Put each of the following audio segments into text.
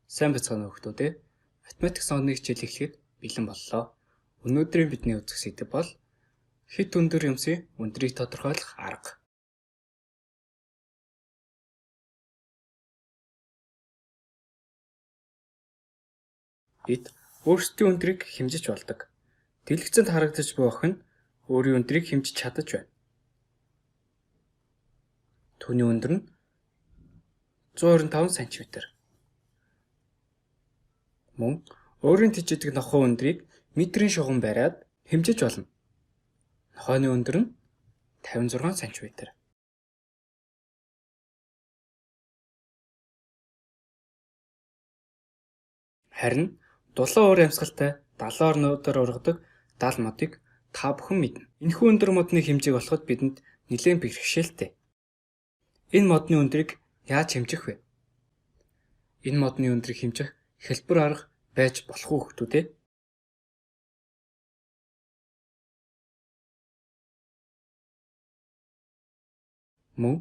Сайн бацгаана уу хүмүүс. Математик сонны хичээл эхлэхэд бэлэн боллоо. Өнөөдрийн бидний үзэх сэдэв бол хэд өндөр юмсын өндрийг тодорхойлох арга. Бид өөрсдийн өндрийг хэмжиж болдог. Дэлгэцэнд харагдаж буй охин нь өөрийн өндрийг хэмжиж чадаж байна. Түүний өндөр нь 125 см. Мөн өөрийн тижээдэг нохой өндрийг метрийн шугам бариад хэмжиж болно. Нохойны өндөр нь 56 см. Харин дулаан уур амьсгалтай 70 орнуудаар ургадаг 70 модыг та бүхэн мэднэ. Энэхүү өндөр модны хэмжээг олоход бидэнд нэлээд бэрхшээлтэй. Энэ модны өндрийг яаж хэмжих вэ? Энэ модны өндрийг хэмжих хэлбэр арга байж болох уу хүмүүстээ? Мөн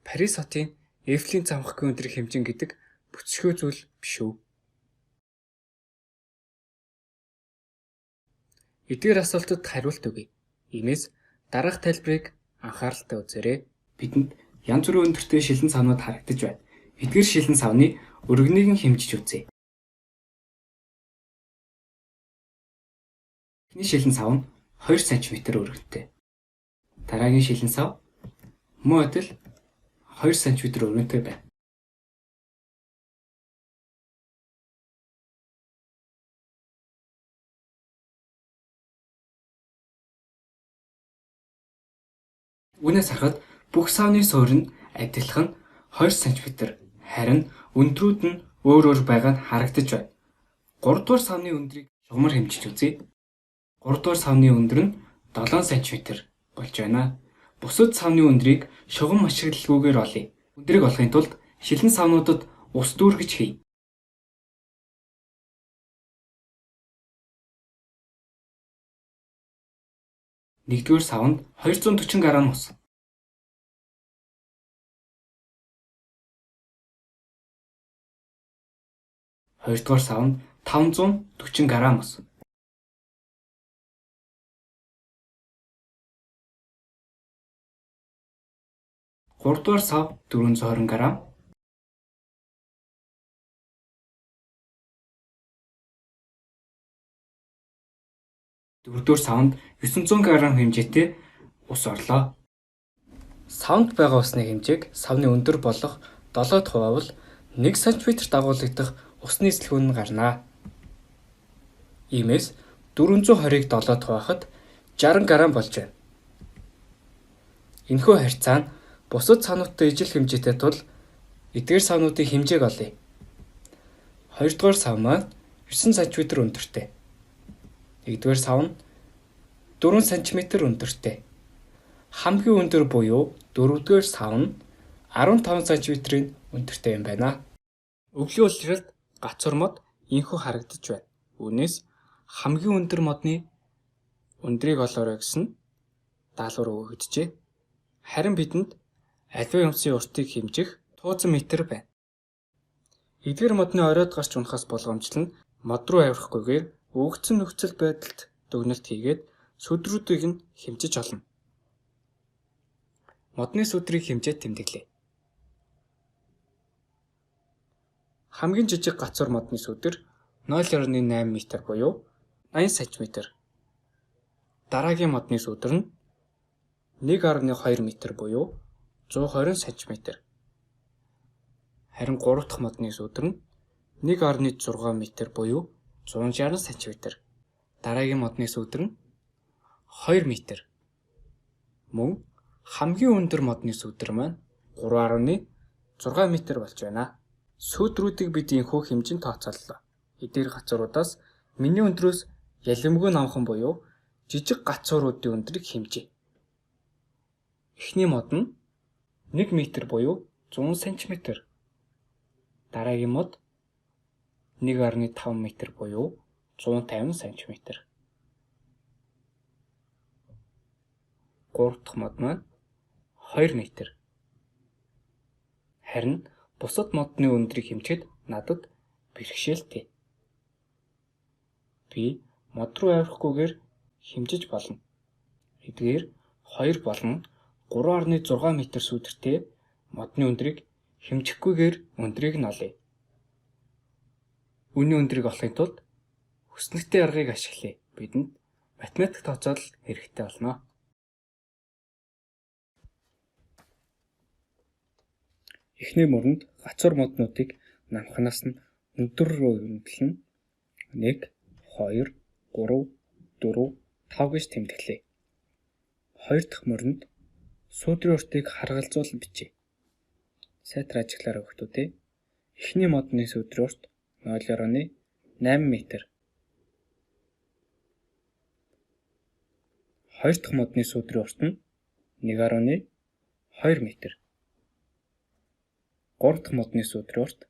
Парис хотын Эйфелийн цамхгийн өндрийг хэмжин гэдэг бүцэшгүй зүйл биш үү? Эдгээр асуултад хариулт өгье. Иймээс дараах тайлбарыг анхааралтай үзээрэй. Бидэнд янз бүрийн өндөртэй шилэн савнууд харагдаж байна. Эдгээр шилэн савны өргөнийг нь хэмжиж үзье. Эхний шилэн сав нь 2 см өргөнтэй. Дараагийн шилэн сав мөн адил 2 см өргөнтэй байна. Үүнээс харахад бүх савны суурь нь адилхан 2 см, харин өндрүүд нь өөр өөр байгаа нь харагдаж байна. 3 дугаар савны өндрийг шугамар хэмжиж үзье. 3 дугаар савны өндөр нь 7 см болж байна. Бусад савны өндрийг шугам ашиглалгүйгээр олъё. Өндрийг олохын тулд шилэн савнуудад ус дүүргэж хий. Нэгдүгээр савнд 240 г ус. Хоёрдугаар савнд 540 г ус. Гуравдугаар сав 420 г. Дөрөвдүгээр савнд 900 г хэмжээтэй ус орлоо. Савнд байгаа усны хэмжээг савны өндөр болох 7-д хуваавал 1 см дагуулгадах усны сэлгүүн нь гарна. Иймээс 420-ыг 7-д хуваахад 60 г болж байна. Энэхүү харьцаа нь бусад савнуудтай ижил хэмжээтэй тул эдгээр савнуудын хэмжээг олъё. 2-р сав маань 9 см өндөртэй. 1-р сав нь 4 см өндөртэй. Хамгийн өндөр буюу 4-р сав нь 15 см-ийн өндөртэй юм байна. Өвлийн улиралд гацуур мод инхүү харагдаж байна. Үүнээс хамгийн өндөр модны өндрийг олоорой гэсэн даалгавар өгөгдөжээ. Харин бидэнд аливаа юмсын уртыг хэмжих тууцан метр байна. Эдгээр модны оройд гарч унахаас болгоомжлон мод руу авирахгүйгээр өгөгдсөн нөхцөл байдалд дүгнэлт хийгээд сүдрүүдийг нь хэмжиж олно. Модны сүдрийг хэмжээд тэмдэглэе. Хамгийн жижиг гацуур модны сүдэр 0.8 м буюу 80 см. Дараагийн модны сүдэр нь 1.2 м буюу 120 см. Харин 3 дахь модны сүдэр нь 1.6 м буюу 160 см. Дараагийн модны сүдэр нь 2 м. Мөн хамгийн өндөр модны сүдэр маань 3.6 м болж байна. Сүдрүүдийг бид инхүү хэмжин тооцооллоо. Эдгээр гацууруудаас миний өндрөөс ялимгүй намхан буюу жижиг гацууруудын өндрийг хэмжээ. Эхний мод нь 1 м буюу 100 см. Дараагийн мод 1.5 м буюу 150 см. 3 дахь мод маань 2 м. Харин бусад модны өндрийг хэмжихэд надад бэрхшээлтэй. Би мод руу авирахгүйгээр хэмжиж болно. Эдгээр 2 болон 3.6 м сүүдэртэй модны өндрийг хэмжихгүйгээр өндрийг нь олъё. Үүний өндрийг олохын тулд хүснэгтэй аргыг ашиглая. Бидэнд математик тооцоолол хэрэгтэй болно. Эхний мөрөнд гацуур моднуудыг намхнаас нь өндөр рүү хөндлөн 1, 2, 3, 4, 5 гэж тэмдэглэе. Хоёр дахь мөрөнд сүүдрийн уртыг харгалзуулан бичье. Сайтар ажиглаарай хүүхдүүдээ. Эхний модны сүүдрийн урт 0.8 м. Хоёр дахь модны сүүдрийн урт нь 1.2 м. Гурав дахь модны сүүдрийн урт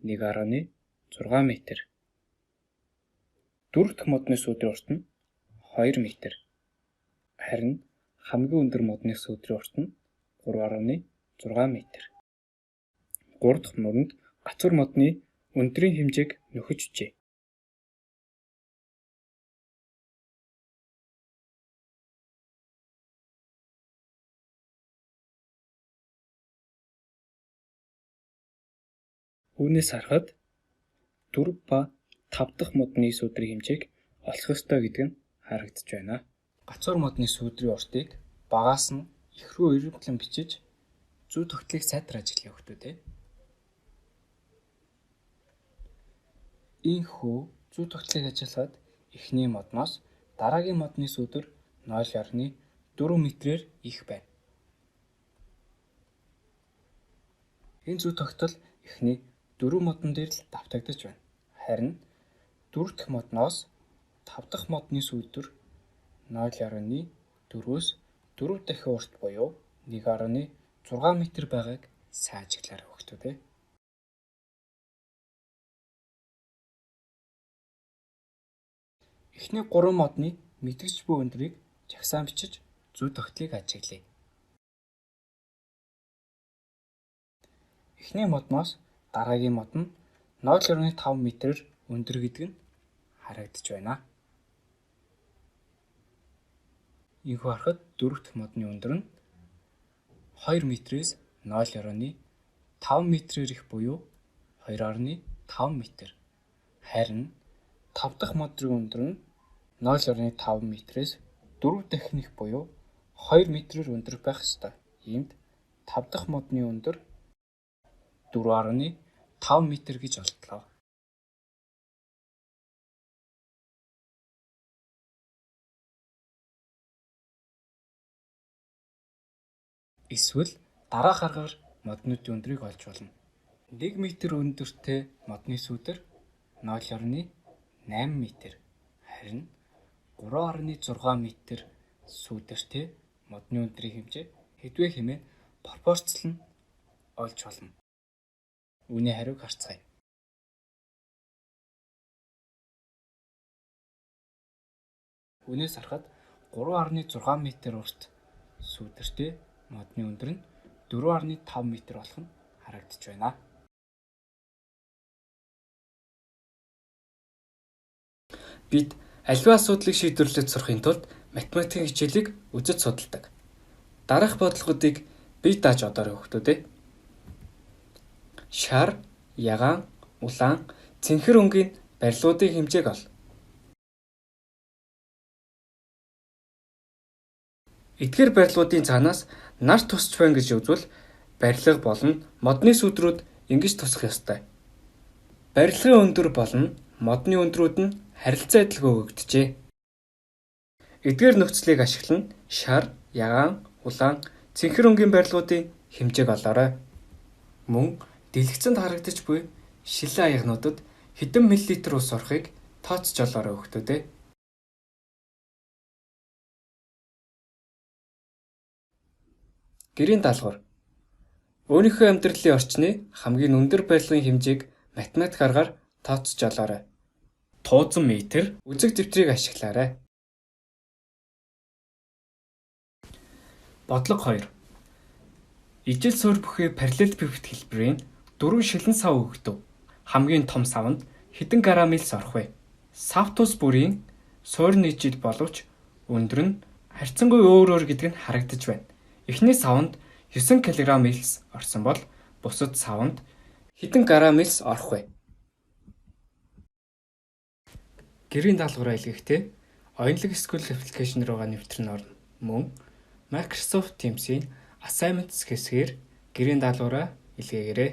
1.6 м. Дөрөв дахь модны сүүдрийн урт нь 2 м. Харин хамгийн өндөр модны сүүдрийн урт нь 3.6 м. Гурав дахь мөрөнд гацуур модны өндрийн хэмжээг нөхөж бичье. Үүнээс харахад 4 ба 5 дахь модны сүүдрийн хэмжээг олох ёстой гэдэг нь харагдаж байна. Гацуур модны сүүдрийн уртыг багаас нь их рүү ирэмтлэн бичиж зүй тогтлыг сайтар ажиглая хүүхдүүдээ. Ийхүү зүй тогтлыг ажиллахад эхний модноос дараагийн модны сүүдэр 0.4 м-ээр их байна. Энэ зүй тогтол эхний 4 модон дээр л давтагдаж байна. Харин 4 дахь модноос 5 дахь модны сүүдэр 0.4-өөс 4 дахин урт буюу 1.6 м байгааг сайн ажиглаарай хүүхдүүдээ. Эхний 3 модны мэдгэж буй өндрийг жагсаан бичиж зүй тогтлыг ажиглая. Эхний модноос дараагийн мод нь 0.5 м-ээр өндөр гэдэг нь харагдаж байна. Ийхүү харахад 4 дахь модны өндөр нь 2 м-ээс 0.5 м-ээр их буюу 2.5 м. Харин 5 дахь модны өндөр нь 0.5 м-ээс 4 дахин их буюу 2 м-ээр өндөр байх ёстой. Иймд 5 дахь модны өндөр 4.5 м гэж олдлоо. Эсвэл дараах аргаар моднуудын өндрийг олж болно. 1 м өндөртэй модны сүүдэр 0.8 м. Харин 3.6 м сүүдэртэй модны өндрийн хэмжээ хэдвэ хэмээн пропорцлон олж болно. Үүний хариуг харцгаая. Үүнээс харахад 3.6 м урт сүүдэртэй модны өндөр нь 4.5 м болох нь харагдаж байна. Бид аливаа асуудлыг шийдвэрлэж сурахын тулд математикийн хичээлийг үзэж судалдаг. Дараах бодлогуудыг бие дааж одоорой хүүхдүүдээ. Шар, ягаан, улаан, цэнхэр өнгийн барилгуудын хэмжээг ол. Эдгээр барилгуудын цаанаас нар тусч байна гэж үзвэл барилга болон модны сүүдрүүд ингэж тусах ёстой. Барилгын өндөр болон модны өндрүүд нь харилцаа адилгүй өгөгдөжээ. Эдгээр нөхцөлийг ашиглан шар, ягаан, улаан, цэнхэр өнгийн барилгуудын хэмжээг олоорой. Мөн дэлгэцэнд харагдаж буй шилэн аягнуудад хэдэн миллилитр ус орохыг тооцож олоорой хүүхдүүдээ. Гэрийн даалгавар. Өөрийнхөө амьдралын орчны хамгийн өндөр барилгын хэмжээг математик аргаар тооцож олоорой. Тууцан метр үзэг дэвтрийг ашиглаарай. Бодлого 2. Ижил суурь бүхий параллел пивот хэлбэрийн 4 шилэн сав өгдөв. хамгийн том савнд хэдэн грамм мэлс орох вэ? Савтус бүрийн суурин нийжил боловч өндөр нь харьцангуй өөр гэдэг нь харагдаж байна. Эхний савнд 9 кг мэлс орсон бол бусад савнд хэдэн грамм мэлс орох вэ? Гэрийн даалгавраа илгээхдээ Oinlog School application руугаа нэвтрэн орно. Мөн Microsoft Teams-ийн Assignments хэсгээр гэрийн даалгавраа илгээгээрэй.